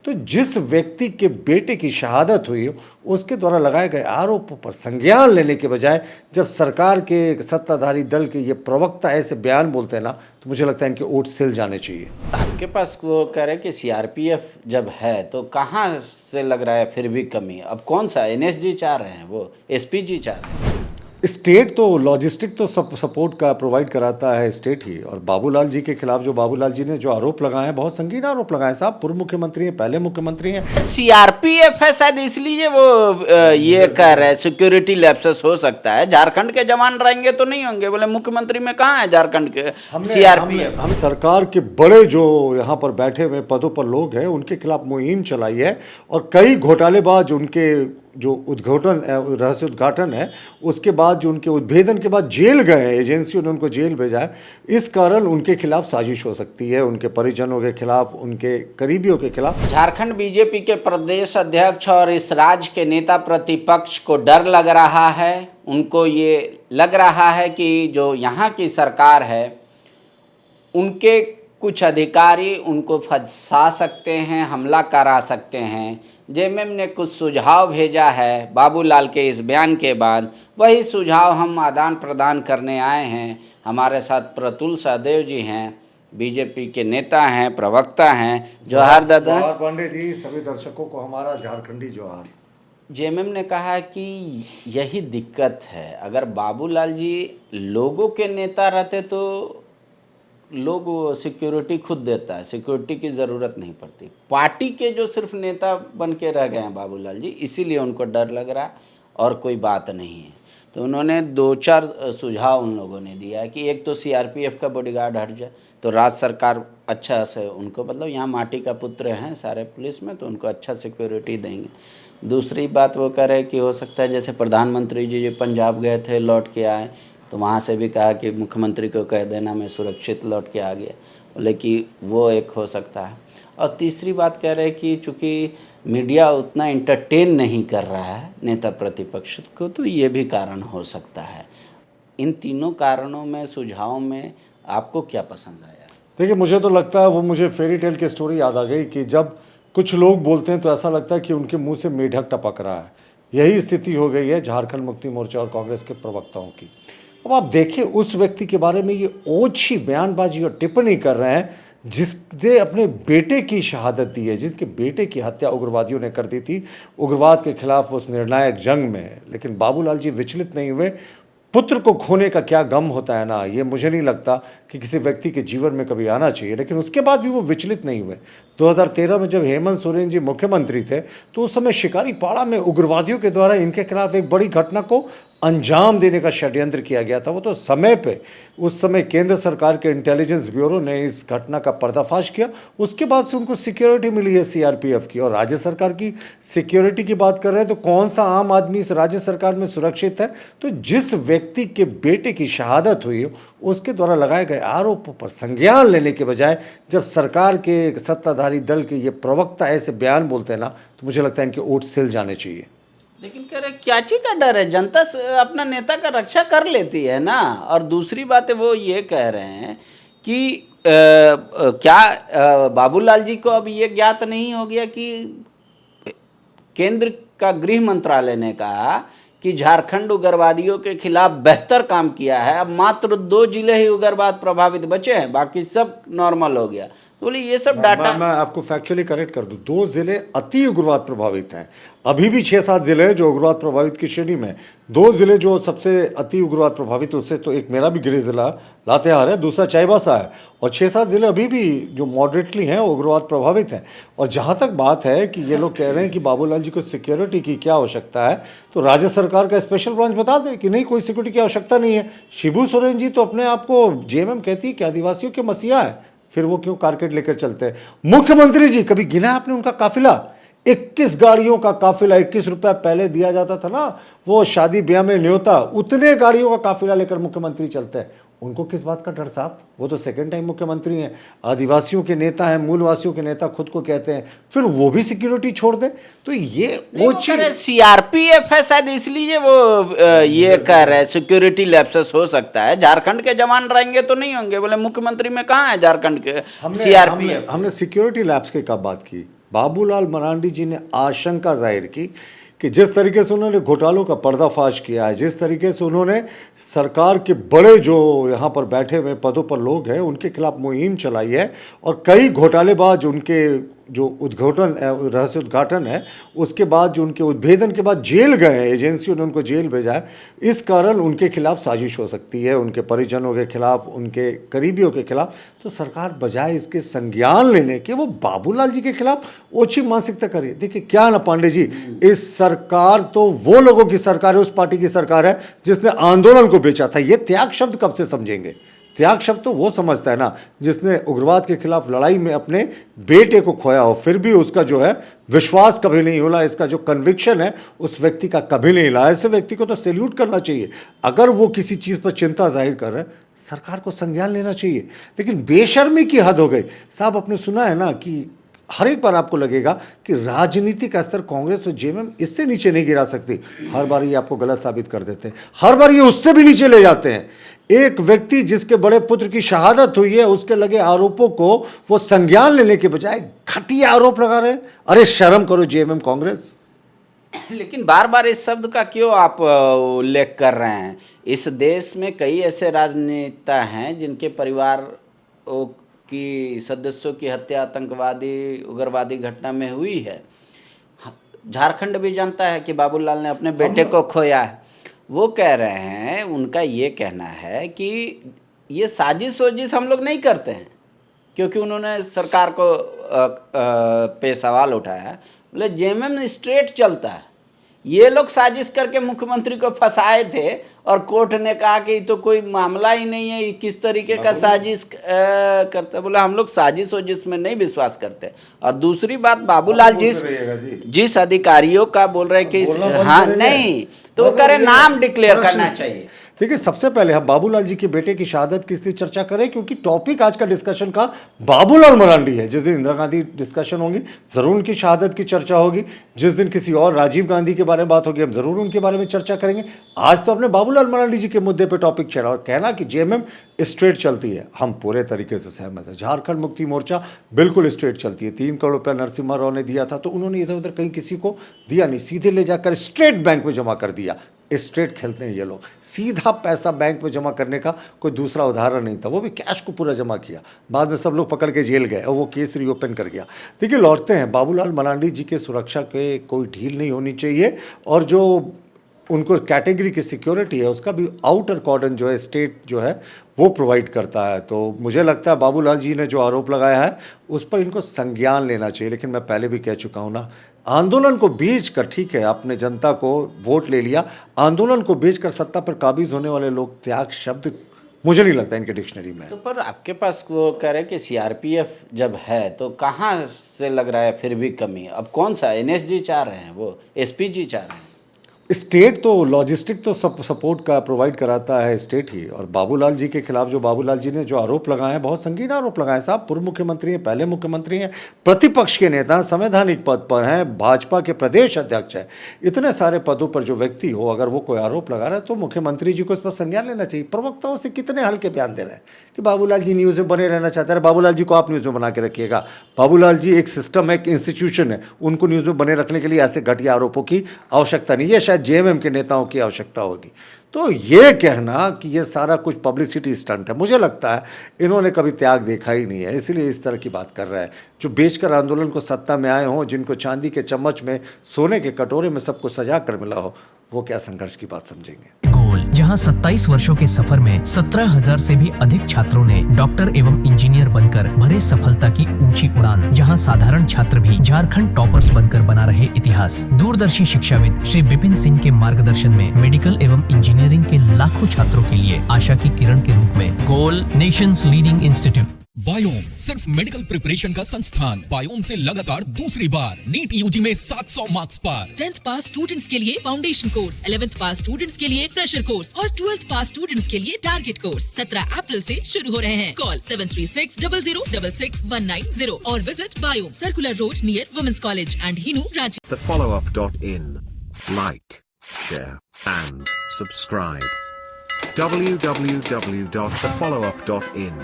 तो जिस व्यक्ति के बेटे की शहादत हुई उसके द्वारा लगाए गए आरोपों पर संज्ञान लेने के बजाय जब सरकार के सत्ताधारी दल के ये प्रवक्ता ऐसे बयान बोलते हैं ना, तो मुझे लगता है इनके ओट सिल जाने चाहिए। आपके पास वो कह रहे हैं कि सीआरपीएफ जब है तो कहाँ से लग रहा है फिर भी कमी? अब कौन सा एनएसजी चाह रहे हैं, वो एसपीजी चाह रहे हैं? स्टेट तो लॉजिस्टिक तो सब सपोर्ट का प्रोवाइड कराता है स्टेट ही। और बाबूलाल जी के खिलाफ जो बाबूलाल जी ने जो आरोप लगाए हैं, बहुत संगीन आरोप लगाए हैं साहब। पूर्व मुख्यमंत्री हैं, पहले मुख्यमंत्री हैं। सीआरपीएफ है शायद, इसलिए वो ये कह रहे हैं सिक्योरिटी लैप्सेस हो सकता है। झारखंड के जवान रहेंगे तो नहीं होंगे। बोले मुख्यमंत्री में कहाँ है झारखंड के सीआरपीएफ? हम सरकार के बड़े जो यहाँ पर बैठे हुए पदों पर लोग हैं उनके खिलाफ मुहिम चलाई है और कई घोटालेबाज उनके जो रहस्य उद्घाटन है उसके बाद जो उनके उद्भेदन के बाद जेल गए हैं, एजेंसियों ने उनको जेल भेजा है। इस कारण उनके खिलाफ साजिश हो सकती है, उनके परिजनों के खिलाफ, उनके करीबियों के खिलाफ। झारखंड बीजेपी के प्रदेश अध्यक्ष और इस राज्य के नेता प्रतिपक्ष को डर लग रहा है। उनको ये लग रहा है कि जो यहाँ की सरकार है उनके कुछ अधिकारी उनको फंसा सकते हैं, हमला करा सकते हैं। जेएमएम ने कुछ सुझाव भेजा है बाबूलाल के इस बयान के बाद। वही सुझाव हम आदान प्रदान करने आए हैं। हमारे साथ प्रतुल सहदेव जी हैं, बीजेपी के नेता हैं, प्रवक्ता हैं। जोहार दादा। जोहार पांडे जी, सभी दर्शकों को हमारा झारखंडी जोहार। जेएमएम ने कहा कि यही दिक्कत है, अगर बाबूलाल जी लोगों के नेता रहते तो लोग सिक्योरिटी खुद देता है, सिक्योरिटी की ज़रूरत नहीं पड़ती। पार्टी के जो सिर्फ नेता बन के रह गए हैं बाबूलाल जी, इसीलिए उनको डर लग रहा है और कोई बात नहीं है। तो उन्होंने 2-4 सुझाव उन लोगों ने दिया है कि एक तो सीआरपीएफ का बॉडीगार्ड हट जाए तो राज्य सरकार अच्छा से उनको, मतलब यहाँ माटी का पुत्र हैं सारे पुलिस में, तो उनको अच्छा सिक्योरिटी देंगे। दूसरी बात वो कह रहे कि हो सकता है जैसे प्रधानमंत्री जी जो पंजाब गए थे लौट के आए तो वहाँ से भी कहा कि मुख्यमंत्री को कह देना मैं सुरक्षित लौट के आ गया, बोले कि वो एक हो सकता है। और तीसरी बात कह रहे कि चूँकि मीडिया उतना इंटरटेन नहीं कर रहा है नेता प्रतिपक्ष को, तो ये भी कारण हो सकता है। इन तीनों कारणों में, सुझावों में आपको क्या पसंद आया? देखिए, मुझे तो लगता है वो मुझे फेरी टेल की स्टोरी याद आ गई कि जब कुछ लोग बोलते हैं तो ऐसा लगता है कि उनके मुंह से मेढक टपक रहा है। यही स्थिति हो गई है झारखंड मुक्ति मोर्चा और कांग्रेस के प्रवक्ताओं की। अब आप देखिए, उस व्यक्ति के बारे में ये ओछी बयानबाजी और टिप्पणी कर रहे हैं जिसने अपने बेटे की शहादत दी है, जिसके बेटे की हत्या उग्रवादियों ने कर दी थी उग्रवाद के खिलाफ उस निर्णायक जंग में। लेकिन बाबूलाल जी विचलित नहीं हुए। पुत्र को खोने का क्या गम होता है ना, ये मुझे नहीं लगता कि किसी व्यक्ति के जीवन में कभी आना चाहिए। लेकिन उसके बाद भी वो विचलित नहीं हुए। 2013 में जब हेमंत सोरेन जी मुख्यमंत्री थे तो उस समय शिकारीपाड़ा में उग्रवादियों के द्वारा इनके खिलाफ एक बड़ी घटना को अंजाम देने का षड्यंत्र किया गया था। वो तो समय पे उस समय केंद्र सरकार के इंटेलिजेंस ब्यूरो ने इस घटना का पर्दाफाश किया। उसके बाद से उनको सिक्योरिटी मिली है सीआरपीएफ की। और राज्य सरकार की सिक्योरिटी की बात कर रहे हैं तो कौन सा आम आदमी इस राज्य सरकार में सुरक्षित है? तो जिस व्यक्ति के बेटे की शहादत हुई उसके द्वारा लगाए गए आरोपों पर संज्ञान लेने के बजाय जब सरकार के सत्ताधारी दल के ये प्रवक्ता ऐसे बयान बोलते हैं ना, तो मुझे लगता है इनके ओट सिल जाने चाहिए। लेकिन कह रहे क्या चीज़ का डर है? जनता अपना नेता का रक्षा कर लेती है ना। और दूसरी बात है वो ये कह रहे हैं कि क्या बाबूलाल जी को अब ये ज्ञात नहीं हो गया कि केंद्र का गृह मंत्रालय ने कहा कि झारखंड उग्रवादियों के खिलाफ बेहतर काम किया है। अब मात्र 2 जिले ही उग्रवाद प्रभावित बचे हैं, बाकी सब नॉर्मल हो गया। तो बोले ये सब डाटा मैं आपको फैक्चुअली करेक्ट कर दूं, 2 जिले अति उग्रवाद प्रभावित हैं। अभी भी 6-7 जिले हैं जो उग्रवाद प्रभावित की श्रेणी में। 2 जिले जो सबसे अति उग्रवाद प्रभावित, उससे तो एक मेरा भी गृह जिला लातेहार है, दूसरा चाईबासा है। और 6-7 जिले अभी भी जो मॉडरेटली हैं उग्रवाद प्रभावित हैं। और जहाँ तक बात है कि ये लोग कह रहे हैं कि बाबूलाल जी को सिक्योरिटी की क्या आवश्यकता है, तो राज्य सरकार का स्पेशल ब्रांच बता दे कि नहीं, कोई सिक्योरिटी की आवश्यकता नहीं है। शिबू सोरेन जी तो अपने आप को जेएमएम कहती है कि आदिवासियों के मसीहा है, फिर वो क्यों कारकेट लेकर चलते हैं? मुख्यमंत्री जी, कभी गिना आपने उनका काफिला? 21 गाड़ियों का काफिला, 21 रुपया पहले दिया जाता था ना वो शादी ब्याह में न्योता, उतने गाड़ियों का काफिला लेकर मुख्यमंत्री चलते हैं। उनको किस बात का डर साहब? वो तो सेकंड टाइम मुख्यमंत्री हैं, आदिवासियों के नेता हैं, मूलवासियों के नेता खुद को कहते हैं, फिर वो भी सिक्योरिटी छोड़ दे? तो ये वो चीज सीआरपीएफ है शायद, इसलिए वो ये कह रहे हैं सिक्योरिटी लैप्सेस हो सकता है। झारखंड के जवान रहेंगे तो नहीं होंगे। बोले मुख्यमंत्री में कहाँ है झारखंड के सीआरपीएफ? हमने सिक्योरिटी लैप्स की कब बात की? बाबूलाल मरांडी जी ने आशंका जाहिर की कि जिस तरीके से उन्होंने घोटालों का पर्दाफाश किया है, जिस तरीके से उन्होंने सरकार के बड़े जो यहाँ पर बैठे हुए पदों पर लोग हैं उनके खिलाफ मुहिम चलाई है और कई घोटालेबाज उनके जो रहस्य उद्घाटन है उसके बाद जो उनके उद्भेदन के बाद जेल गए हैं, एजेंसियों ने उनको जेल भेजा है, इस कारण उनके खिलाफ साजिश हो सकती है, उनके परिजनों के खिलाफ, उनके करीबियों के खिलाफ। तो सरकार बजाय इसके संज्ञान लेने के वो बाबूलाल जी के खिलाफ ओछी मानसिकता करे। देखिए क्या ना पांडे जी, इस सरकार तो वो लोगों की सरकार है, उस पार्टी की सरकार है जिसने आंदोलन को बेचा था। ये त्याग शब्द कब से समझेंगे? त्याग शब्द तो वो समझता है ना जिसने उग्रवाद के खिलाफ लड़ाई में अपने बेटे को खोया हो, फिर भी उसका जो है विश्वास कभी नहीं होला, इसका जो कन्विक्शन है उस व्यक्ति का कभी नहीं हिला। ऐसे व्यक्ति को तो सैल्यूट करना चाहिए। अगर वो किसी चीज़ पर चिंता जाहिर कर रहे हैं, सरकार को संज्ञान लेना चाहिए। लेकिन बेशर्मी की हद हो गई साहब। आपने सुना है ना कि हर एक बार आपको लगेगा कि राजनीतिक स्तर कांग्रेस और जेएमएम इससे नीचे नहीं गिरा सकती। हर बार ये आपको गलत साबित कर देते हैं, हर बार ये उससे भी नीचे ले जाते हैं। एक व्यक्ति जिसके बड़े पुत्र की शहादत हुई है उसके लगे आरोपों को वो संज्ञान लेने के बजाय घटिया आरोप लगा रहे हैं। अरे शर्म करो जेएमएम कांग्रेस। लेकिन बार बार इस शब्द का क्यों आप उल्लेख कर रहे हैं? इस देश में कई ऐसे राजनेता हैं जिनके परिवार की सदस्यों की हत्या आतंकवादी उग्रवादी घटना में हुई है। झारखंड भी जानता है कि बाबूलाल ने अपने बेटे को खोया है। वो कह रहे हैं, उनका ये कहना है कि ये साजिश वजिश हम लोग नहीं करते हैं, क्योंकि उन्होंने सरकार को पे सवाल उठाया है। बोले जेएमएम स्ट्रेट चलता है, ये लोग साजिश करके मुख्यमंत्री को फंसाए थे और कोर्ट ने कहा कि ये तो कोई मामला ही नहीं है, ये किस तरीके का साजिश करते। बोला हम लोग साजिश वजिश में नहीं विश्वास करते। और दूसरी बात, बाबूलाल जिस अधिकारियों का बोल रहे कि हाँ नहीं, तो वो करे नाम डिक्लेयर करना चाहिए। देखिए सबसे पहले हम बाबूलाल जी के बेटे की शहादत की इसलिए चर्चा करें क्योंकि टॉपिक आज का डिस्कशन का बाबूलाल मरांडी है। जिस दिन इंदिरा गांधी डिस्कशन होगी जरूर उनकी शहादत की चर्चा होगी, जिस दिन किसी और राजीव गांधी के बारे में बात होगी हम जरूर उनके बारे में चर्चा करेंगे। आज तो अपने बाबूलाल मरांडी जी के मुद्दे पर टॉपिक चढ़ा और कहना कि जेएमएम स्ट्रेट चलती है, हम पूरे तरीके से सहमत है। झारखंड मुक्ति मोर्चा बिल्कुल स्ट्रेट चलती है। 3 करोड़ रुपया नरसिम्हा राव ने दिया था तो उन्होंने इधर उधर कहीं किसी को दिया नहीं, सीधे ले जाकर स्टेट बैंक में जमा कर दिया। स्ट्रेट खेलते हैं ये लोग, सीधा पैसा बैंक में जमा करने का कोई दूसरा उदाहरण नहीं था। वो भी कैश को पूरा जमा किया, बाद में सब लोग पकड़ के जेल गए और वो केस रीओपन कर गया। देखिए लौटते हैं, बाबूलाल मरांडी जी के सुरक्षा के कोई ढील नहीं होनी चाहिए और जो उनको कैटेगरी की सिक्योरिटी है उसका भी आउटर कॉर्डन जो है स्टेट जो है वो प्रोवाइड करता है। तो मुझे लगता है बाबूलाल जी ने जो आरोप लगाया है उस पर इनको संज्ञान लेना चाहिए। लेकिन मैं पहले भी कह चुका हूँ ना, आंदोलन को बेच कर, ठीक है आपने जनता को वोट ले लिया, आंदोलन को बेच कर सत्ता पर काबिज होने वाले लोग, त्याग शब्द मुझे नहीं लगता इनके डिक्शनरी में। तो पर आपके पास वो कह रहे हैं कि सीआरपीएफ जब है तो कहाँ से लग रहा है फिर भी कमी? अब कौन सा एनएसजी चाह रहे हैं, वो एसपीजी चाह रहे हैं? स्टेट तो लॉजिस्टिक तो सब सपोर्ट का प्रोवाइड कराता है स्टेट ही। और बाबूलाल जी के खिलाफ जो बाबूलाल जी ने जो आरोप लगाए हैं, बहुत संगीन आरोप लगाए साहब। पूर्व मुख्यमंत्री हैं, पहले मुख्यमंत्री हैं, प्रतिपक्ष के नेता, संवैधानिक पद पर हैं, भाजपा के प्रदेश अध्यक्ष हैं। इतने सारे पदों पर जो व्यक्ति हो, अगर वो कोई आरोप लगा रहा है तो मुख्यमंत्री जी को इस पर संज्ञान लेना चाहिए। प्रवक्ताओं से कितने हल्के बयान दे रहे हैं कि बाबूलाल जी न्यूज़ में बने रहना चाहते हैं। बाबूलाल जी को आप न्यूज़ में बना के रखिएगा। बाबूलाल जी एक सिस्टम है, एक इंस्टीट्यूशन है, उनको न्यूज़ में बने रखने के लिए ऐसे घटिया आरोपों की आवश्यकता नहीं है। शायद जेएमएम के नेताओं की आवश्यकता होगी। तो ये कहना कि ये सारा कुछ पब्लिसिटी स्टंट है, मुझे लगता है इन्होंने कभी त्याग देखा ही नहीं है, इसीलिए इस तरह की बात कर रहा है। जो बेचकर आंदोलन को सत्ता में आए हों, जिनको चांदी के चम्मच में, सोने के कटोरे में सबको सजा कर मिला हो, वो क्या संघर्ष की बात समझेंगे। गोल, जहां 27 वर्षों के सफर में 17,000 से भी अधिक छात्रों ने डॉक्टर एवं इंजीनियर बनकर भरे सफलता की ऊंची उड़ान, जहां साधारण छात्र भी झारखंड टॉपर्स बनकर बना रहे इतिहास। दूरदर्शी शिक्षाविद श्री विपिन सिंह के मार्गदर्शन में मेडिकल एवं इंजीनियरिंग के लाखों छात्रों के लिए आशा की किरण के रूप में गोल, नेशंस लीडिंग इंस्टीट्यूट। बायोम सिर्फ मेडिकल प्रिपरेशन का संस्थान। बायोम से लगातार दूसरी बार नीट यूजी में 700 मार्क्स पार। 10th पास स्टूडेंट्स के लिए फाउंडेशन कोर्स, 11th पास स्टूडेंट्स के लिए फ्रेशर कोर्स और 12th पास स्टूडेंट्स के लिए टारगेट कोर्स 17 अप्रैल से शुरू हो रहे हैं। कॉल 7360066190 और visit Biome, circular road near women's college and Hinoo, Ranchi. thefollowup.in. Like, share and subscribe. www.thefollowup.in